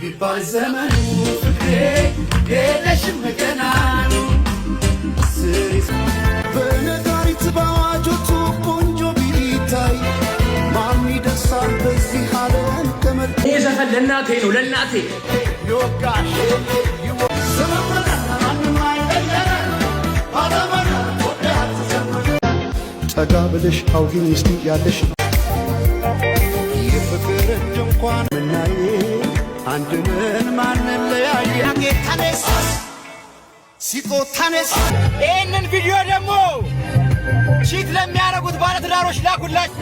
ቢባል ዘመኑ ፍቅሬ የለሽም ገናኑ በነጋሪት ባዋጆቱ ቆንጆ ቢታይ ማን ይደርሳል በዚህ ዓለም ተመልጦ ይህ ዘፈን ለእናቴ ነው ለእናቴ ይወቃል ጠጋ ብለሽ አውጊኝ እስቲ ያለሽ የፍቅር ድንኳን ምናዬ አንድነን ማንለያየ ያጌታነስ ሲቆታነስ ይህንን ቪዲዮ ደግሞ ቺት ለሚያደርጉት ባለትዳሮች ላኩላችሁ።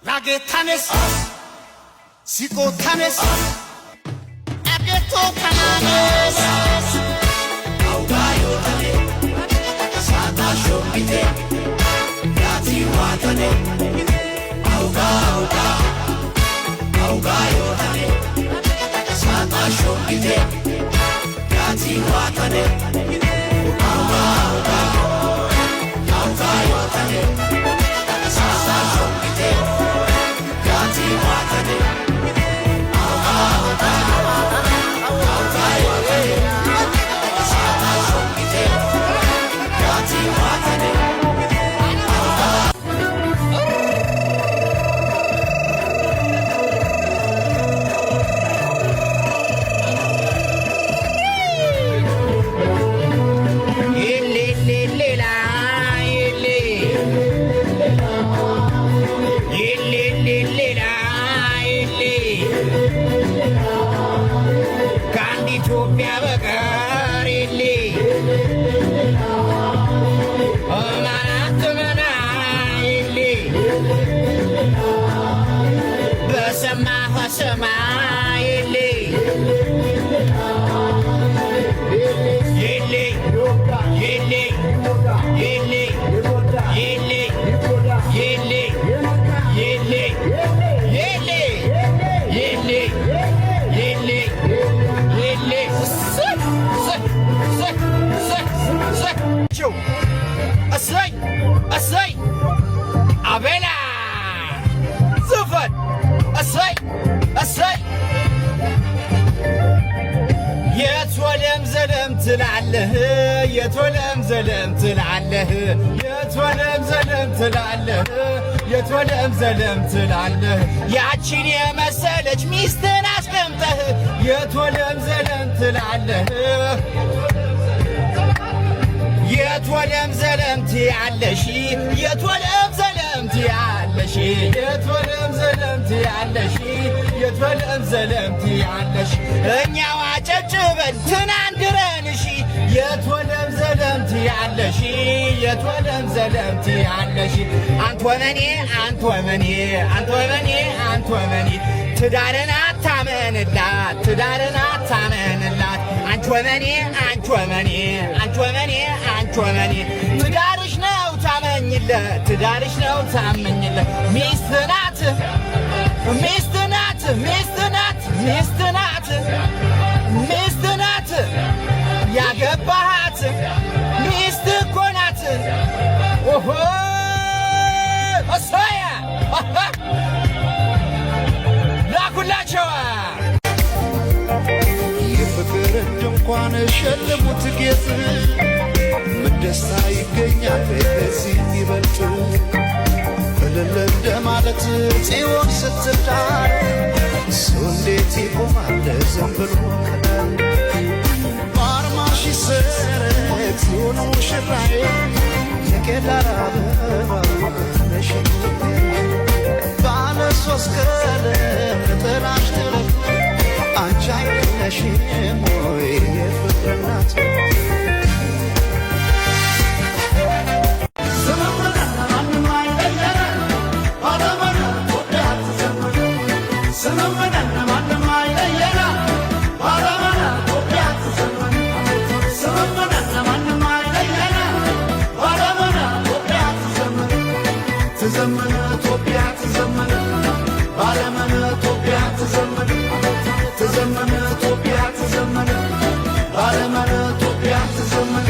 ያጌታነስ ሲቆታነስ አጌቶ ካናነስ አውጋዮ ታኔ ሳታሾ ሚቴ ያቲ ዋታኔ auga yo hane sata shongite yati watane auga yo hane sata shongite yati watane auga yo hane sata shongite yati watane ኢትዮጵያ በቀር የለ ማናትመና የለ በሰማህ ሰማይ የለ የለ የለ የለ የለ የለ የለ የለ የለ እሰይ አቤላ ዝፈን እሰይ የትወለም ዘለም ትላለህ የትወለም ዘለም ትላለህ የትወለም ዘለም ትላለህ የትወለም ዘለም ትላለህ ያቺን የመሰለች ሚስትን አስቀምጠህ የትወለም ዘለም ትላለህ የትወለም ዘለምት ያለሽ የትወለም ዘለምት ያለሽ የትወለም ዘለምት ያለሽ የትወለም ዘለምት ያለሽ እኛው አጨብጭበን ትናንድረንሽ የትወለም ዘለምት ያለሽ የትወለም ዘለምት ያለሽ አንቶመኔ አንቶመኔ አንቶመኔ አንቶመኔ ትዳርን አታመንላት ትዳርን አታመንላት አንቾመኔ አንቾመኔ አንቾመኔ አንቾመኔ ትዳርሽ ነው ታመኝለት ትዳርሽ ነው ታመኝለት ሚስት ናት ሚስት ናት ሚስት ናት ሚስት ናት ሚስት ናት ያገባሃት ሚስት እኮ ናት ኦሆ እሰያ ላኩላቸዋ የፍቅር ድንኳን ሸልሙት ጌጥ በደስታ ይገኛል ከዚህ ይበልጥ እልል እንደ ማለት ጽዮን ስትዳር ሰው እንዴት ይቆማል ዝም ብሎ ከዳር በአርማሽ ይሰረት ጽዮን ሙሽራዬ የቄዳር አበባ ነሽ ባለ ሶስት ቀለም ጥላሽ ትለፍ አንቺ አይደለሽም ወይ የፍቅር እናት تزمن توبيا تزمن بعلمنا توبيا تزمن تزمن توبيا تزمن بعلمنا توبيا تزمن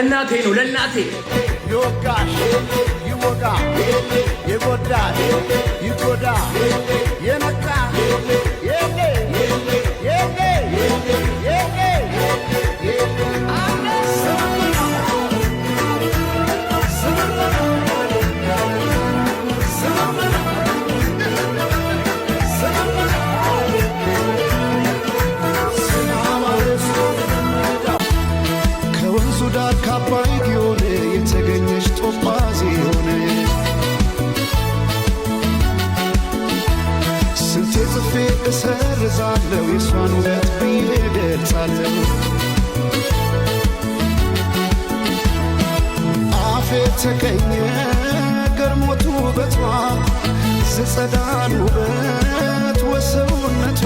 ለእናቴ ነው ለእናቴ ይወጋል ይወጋ ይጎዳል ይጎዳ የነቃ የኔ የኔ የኔ ከወንዙ ዳር ካባይ ጊዮን የተገኘች ጦጳዝ ሆነ ስንቴ ጽፌ እሰርዛለሁ የሷን ውበት ብዬ ገልጻለሁ አፌ ተቀኘ ገርሞት ውበቷ ዝጸዳል ውበት ወሰውነቷ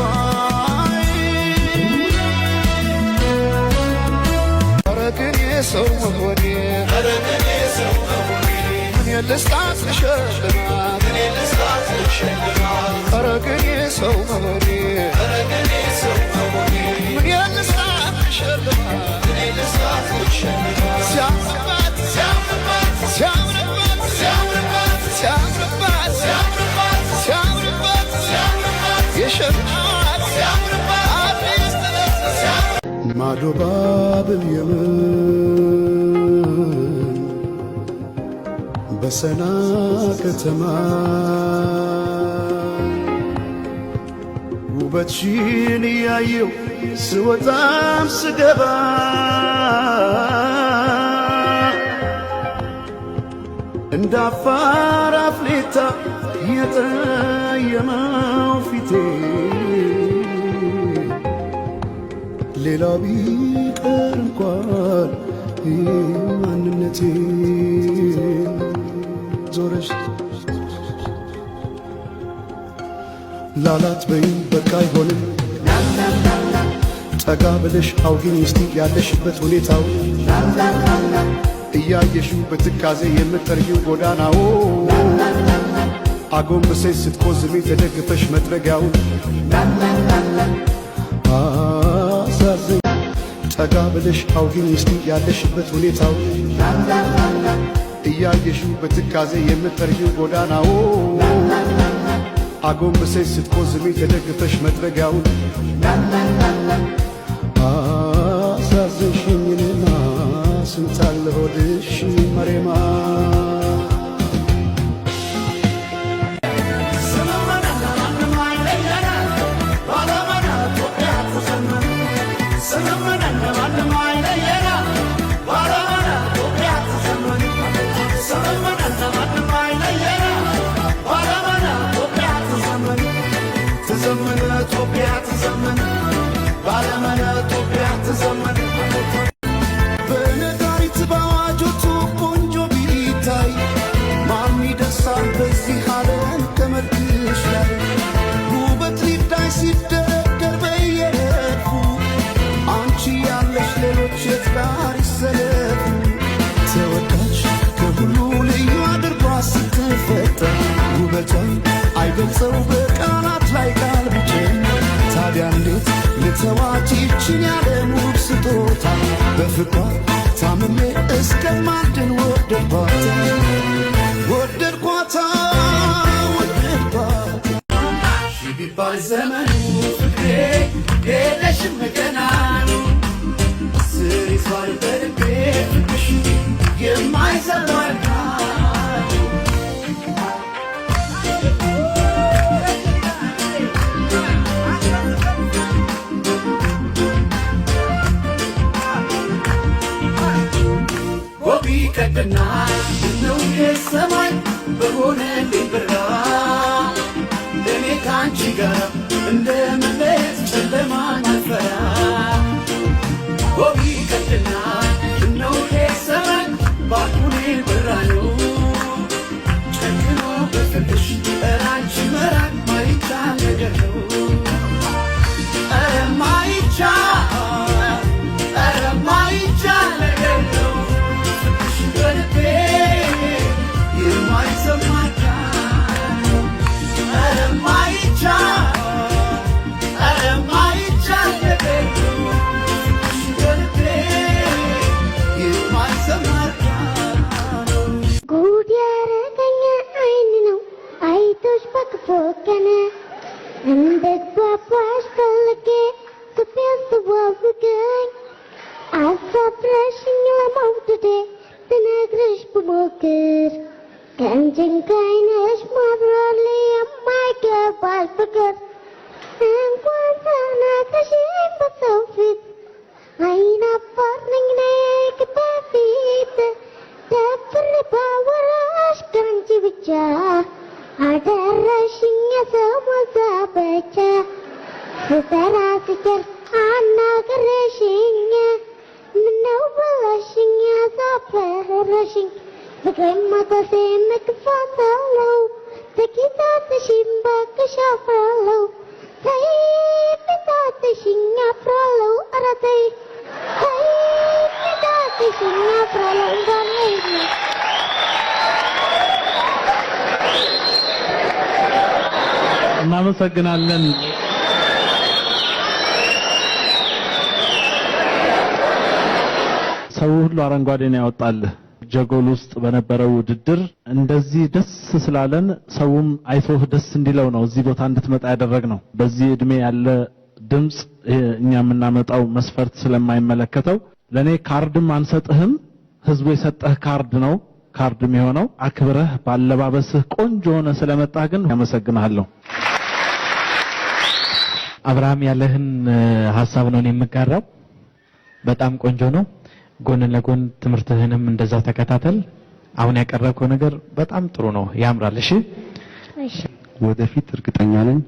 ረግን የሰው መሆኔ ምን ልስጣት ልሸልማት ረግን የሰው መሆኔ ምን ልስጣት ልሸልማት ሲያምርባት ሲያምርባት ሲያምርባት ሲያምርባት ሲያምርባት የሸልማት ማዶ ባብል የምን በሰና ከተማ ውበትሽን እያየው ስወጣም ስገባ እንደ አፋር አፍሌታ የጠየመው ፊቴ ሌላው ቢቀር እንኳን ማንነቴ ዞረሽ ላላት በይም በቃ አይሆንም ጠጋ ብለሽ አውጊኝ እስቲ ያለሽበት ሁኔታው እያየሽው በትካዜ የምትጠርጊው ጎዳናው አጎንብሰሽ ስትቆዝሚ ተደግፈሽ መጥረጊያውን አሳዘኝ ጠጋ ብለሽ አውጊኝ እስቲ ያለሽበት ሁኔታው እያየሽው በትካዜ የምትጠርጊው ጎዳናው አጎንብሰሽ ስትቆዝሚ ተደግፈሽ መጥረጊያውን አሳዘንሽኝንና ስንታለ ሆድሽ መሬማ በነጋሪት በአዋጆቱ ቆንጆ ቢታይ ማን ይደርሳል በዚህ ዓለም ከመልክሽ ላይ ውበት ሊዳይ ሲደረደር በየረድፉ አንቺ ያለሽ ሌሎች የት ጋር ይሰለፉ ተወዳጅ ከሁሉ ልዩ አድርጓ ስትፈጠር ውበቷን አይገልጸው በቃላት ላይ ቃል ብቸኝ ታዲያ እንዴት ልተዋት ይችን ያለም ውብ ስጦታ በፍቅሯ ታምሜ እስከማድን ወደድኳት ወደድኳታ ወደድኳት ቢባል ዘመኑ ፍቅሬ የለሽም መገናኑ ስሪቷል በልቤ ፍቅሽ የማይዘሏል ቀድና ነው የሰማይ በሆነ ሊብራ እኔ ካንቺ ጋር እንደመለስ ጨለማ ናፈራ ሆቢ ቀድና ነው የሰማይ ባሁኔ ብራ ነው ጨክኖ በፍቅሽ ራንቺ መራቅ ማይቻል ነገር ነው ማይቻል ነገር ነው ረሽኝ ሰሞዛበቻ ስሰራ ስችር አናግረሽኝ ምነው ብለሽኝ ያሳፈረሽኝ ፍቅሬማ ተሴ መክፋታለው ተኪታትሽኝ ባክሽ አፍራለው ተይ ፊታትሽኝ አፍራለው ኧረ ተይ ተይ ፊታትሽኝ አፍራለው እንዳልሄድ ነው እናመሰግናለን። ሰው ሁሉ አረንጓዴ ነው ያወጣልህ። ጀጎል ውስጥ በነበረው ውድድር እንደዚህ ደስ ስላለን ሰውም አይቶህ ደስ እንዲለው ነው እዚህ ቦታ እንድትመጣ ያደረግነው። በዚህ እድሜ ያለ ድምጽ እኛ የምናመጣው መስፈርት ስለማይመለከተው ለኔ ካርድም አንሰጥህም፣ ህዝቡ የሰጠህ ካርድ ነው ካርድ የሚሆነው። አክብረህ ባለባበስህ ቆንጆ ሆነ ስለመጣህ ግን ያመሰግናለሁ። አብርሃም ያለህን ሐሳብ ነው የምጋራው። በጣም ቆንጆ ነው። ጎን ለጎን ትምህርትህንም እንደዛው ተከታተል። አሁን ያቀረብከው ነገር በጣም ጥሩ ነው፣ ያምራል። እሺ ወደፊት እርግጠኛ ነኝ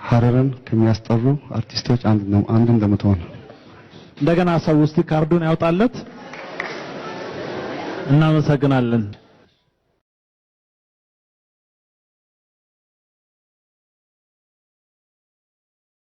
ሀረርን ከሚያስጠሩ አርቲስቶች አንድ እንደምትሆን። እንደገና ሰው ውስጥ ካርዱን ያውጣለት። እናመሰግናለን።